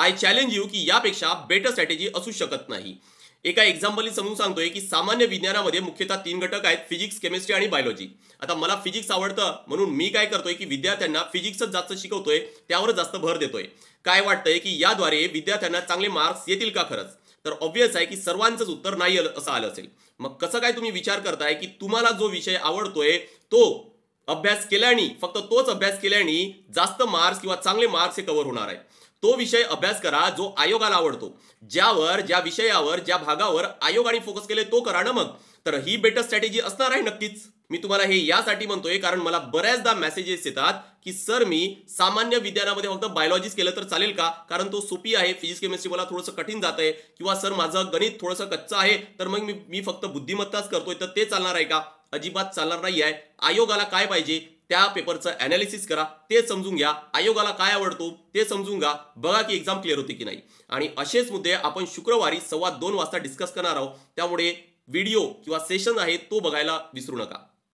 I challenge you की यापेक्षा better strategy असू शकत नाही. एका एक्झाम्पलनी समजून सांगतोय की सामान्य विज्ञानामध्ये मुख्यतः 3 घटक आहेत, फिजिक्स, केमिस्ट्री आणि बायोलॉजी. आता मला फिजिक्स आवडतं म्हणून मी काय करतोय की विद्यार्थ्यांना फिजिक्सच जास्त शिकवतोय, त्यावर जास्त भर देतोय. काय वाटतंय की याद्वारे विद्यार्थ्यांना चांगले मार्क्स येतील का खरंच? तर ऑब्व्हियस आहे की सर्वांचंच उत्तर नाही असं आलं असेल. मग कसं काय तुम्ही विचार करताय की तुम्हाला जो विषय आवडतोय तो अभ्यास केल्याने, फक्त तोच अभ्यास केल्याने जास्त मार्क्स किंवा चांगले मार्क्स हे कव्हर होणार आहे? तो विषय अभ्यास करा जो आयोगाला आवडतो, ज्या विषयावर ज्या भागावर आयोगाने फोकस केले तो करा ना. मग तर ही बेटर स्ट्रॅटेजी असणार आहे नक्कीच. मी तुम्हाला हे यासाठी म्हणतोय कारण मला बऱ्याचदा मेसेजेस येतात की सर मी सामान्य विज्ञानामध्ये फक्त बायोलॉजीच केलं तर चालेल का, कारण तो सोपी आहे, फिजिक्स केमिस्ट्री मला थोडंसं कठीण जात आहे, किंवा सर माझं गणित थोडंसं कच्चं आहे तर मग मी फक्त बुद्धिमत्ताच करतोय तर ते चालणार आहे का? अजिबात चालणार नाही आहे. आयोगाला काय पाहिजे त्या पेपरचं ॲनालिसिस करा, ते समजून घ्या. आयोगाला काय आवडतो ते समजून घ्या, बघा की एक्झाम क्लिअर होते की नाही. आणि असेच मुद्दे आपण शुक्रवारी 2:15 वाजता डिस्कस करणार आहोत. त्यामुळे व्हिडिओ किंवा सेशन आहे तो बघायला विसरू नका.